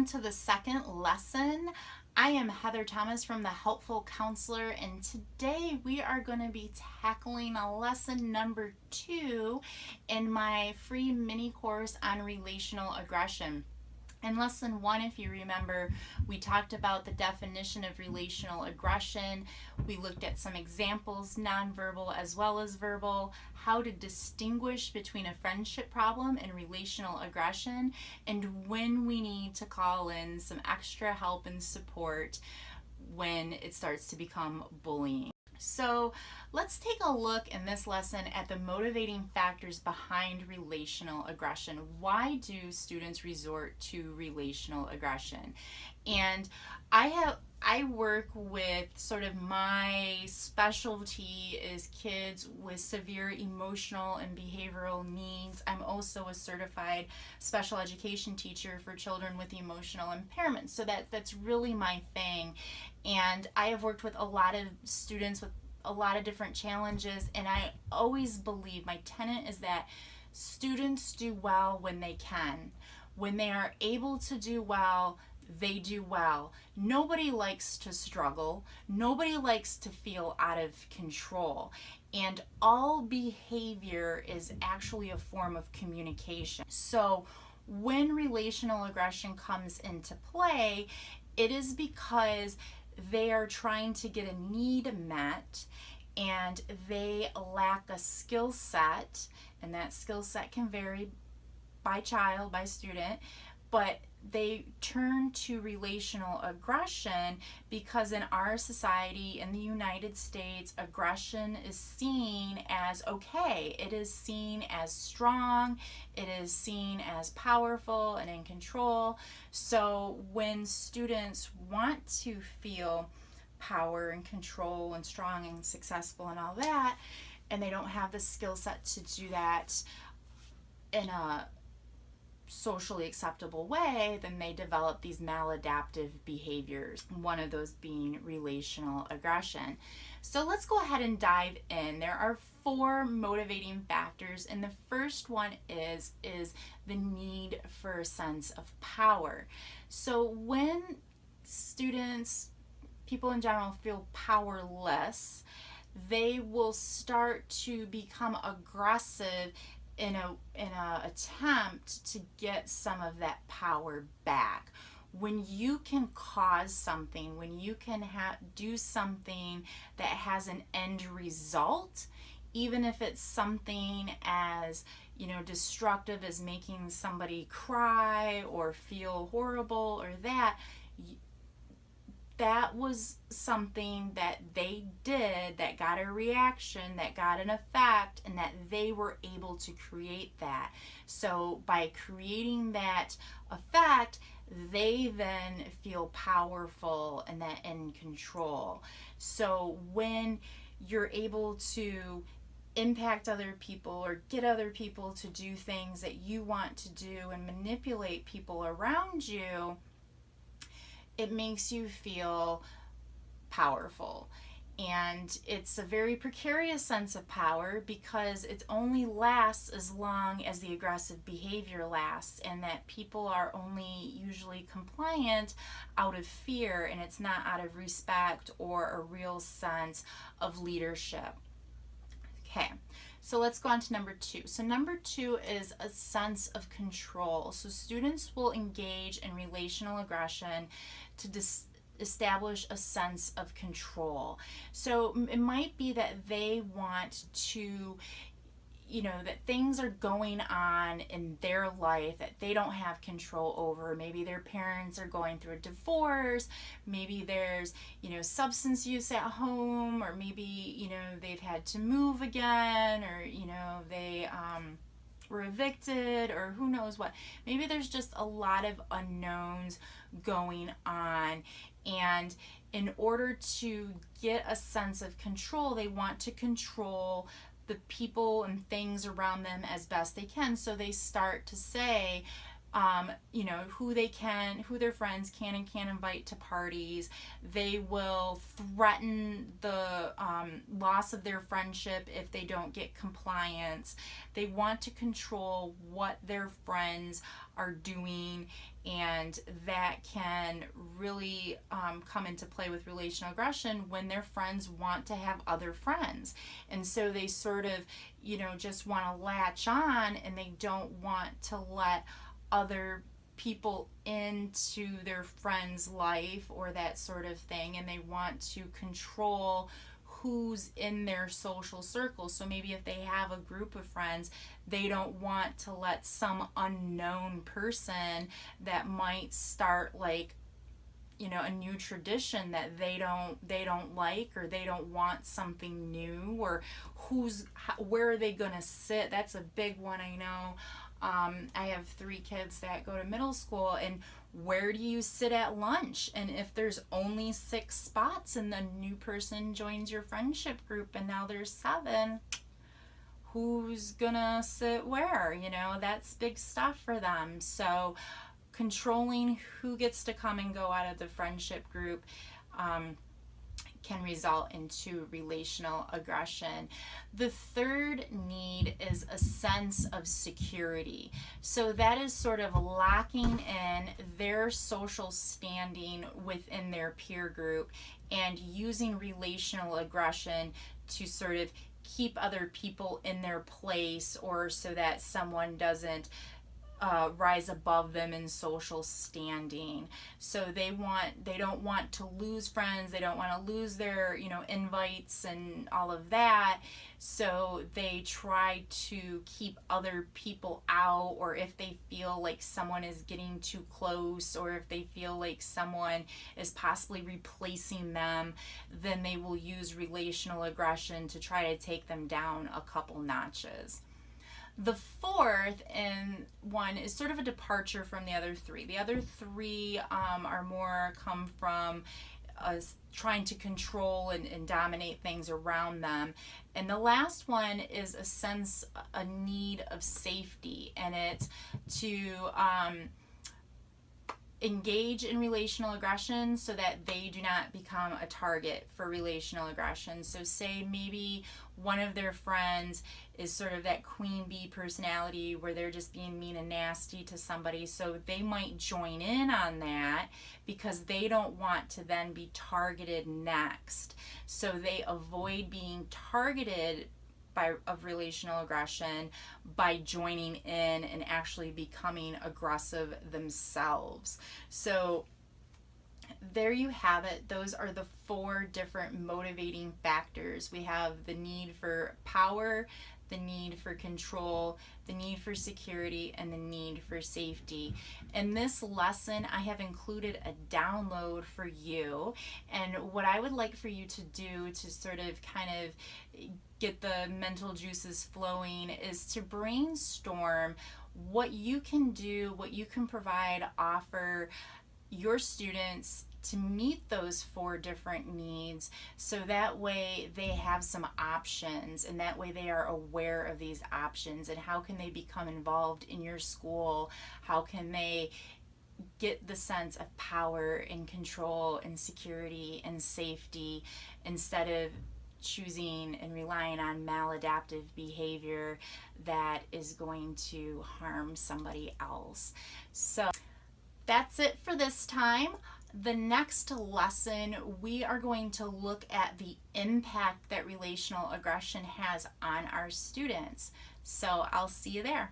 on to the second lesson. I am Heather Thomas from the Helpful Counselor, and today we are going to be tackling a lesson number 2 in my free mini course on relational aggression. In lesson 1, if you remember, we talked about the definition of relational aggression. We looked at some examples, nonverbal as well as verbal, how to distinguish between a friendship problem and relational aggression, and when we need to call in some extra help and support when it starts to become bullying. So let's take a look in this lesson at the motivating factors behind relational aggression. Why do students resort to relational aggression? And I work with sort of my specialty is kids with severe emotional and behavioral needs. I'm also a certified special education teacher for children with emotional impairments. So that's really my thing. And I have worked with a lot of students with a lot of different challenges, and I always believe my tenet is that students do well when they can. When they are able to do well, they do well. Nobody likes to struggle. Nobody likes to feel out of control. And all behavior is actually a form of communication. So when relational aggression comes into play, it is because they are trying to get a need met and they lack a skill set, and that skill set can vary by child, by student, but they turn to relational aggression because in our society, in the United States, aggression is seen as okay. It is seen as strong. It is seen as powerful and in control. So when students want to feel power and control and strong and successful and all that, and they don't have the skill set to do that in a socially acceptable way, then they develop these maladaptive behaviors, one of those being relational aggression. So let's go ahead and dive in. There are 4 motivating factors, and the first one is the need for a sense of power. So when students, people in general, feel powerless, they will start to become aggressive in a attempt to get some of that power back. When you can cause something, when you can do something that has an end result, even if it's something as destructive as making somebody cry or feel horrible or that was something that they did that got a reaction, that got an effect, and that they were able to create that. So by creating that effect, they then feel powerful and that in control. So when you're able to impact other people or get other people to do things that you want to do and manipulate people around you, it makes you feel powerful. And it's a very precarious sense of power because it only lasts as long as the aggressive behavior lasts, and that people are only usually compliant out of fear, and it's not out of respect or a real sense of leadership. Okay, so let's go on to number 2. So number 2 is a sense of control. So students will engage in relational aggression to establish a sense of control. So it might be that they want to, that things are going on in their life that they don't have control over. Maybe their parents are going through a divorce. Maybe there's, substance use at home, or maybe, they've had to move again, or, they were evicted, or who knows what. Maybe there's just a lot of unknowns going on, and in order to get a sense of control, they want to control the people and things around them as best they can. So they start to say, who their friends can and can't invite to parties. They will threaten the loss of their friendship if they don't get compliance. They want to control what their friends are doing, and that can really come into play with relational aggression when their friends want to have other friends. And so they sort of, just want to latch on, and they don't want to let other people into their friend's life or that sort of thing, and they want to control who's in their social circle. So maybe if they have a group of friends, they don't want to let some unknown person that might start like a new tradition that they don't like, or they don't want something new, or where are they gonna sit. That's a big one. I know I have 3 kids that go to middle school, and where do you sit at lunch? And if there's only 6 spots and the new person joins your friendship group and now there's 7, who's gonna sit where? That's big stuff for them. So controlling who gets to come and go out of the friendship group can result into relational aggression. The third need is a sense of security. So that is sort of locking in their social standing within their peer group and using relational aggression to sort of keep other people in their place, or so that someone doesn't rise above them in social standing. So they don't want to lose friends, they don't want to lose their invites and all of that, so they try to keep other people out. Or if they feel like someone is getting too close, or if they feel like someone is possibly replacing them, then they will use relational aggression to try to take them down a couple notches. The fourth and one is sort of a departure from the other 3. The other 3 are more come from us trying to control and dominate things around them. And the last one is a need of safety, and it's to engage in relational aggression so that they do not become a target for relational aggression. So say maybe one of their friends is sort of that queen bee personality where they're just being mean and nasty to somebody, so they might join in on that because they don't want to then be targeted next. So they avoid being targeted of relational aggression by joining in and actually becoming aggressive themselves. So there you have it. Those are the 4 different motivating factors. We have the need for power, the need for control, the need for security, and the need for safety. In this lesson, I have included a download for you, and what I would like for you to do to sort of kind of get the mental juices flowing is to brainstorm what you can do, what you can provide, offer your students to meet those 4 different needs, so that way they have some options, and that way they are aware of these options, and how can they become involved in your school, how can they get the sense of power and control and security and safety instead of choosing and relying on maladaptive behavior that is going to harm somebody else. So that's it for this time. The next lesson, we are going to look at the impact that relational aggression has on our students. So I'll see you there.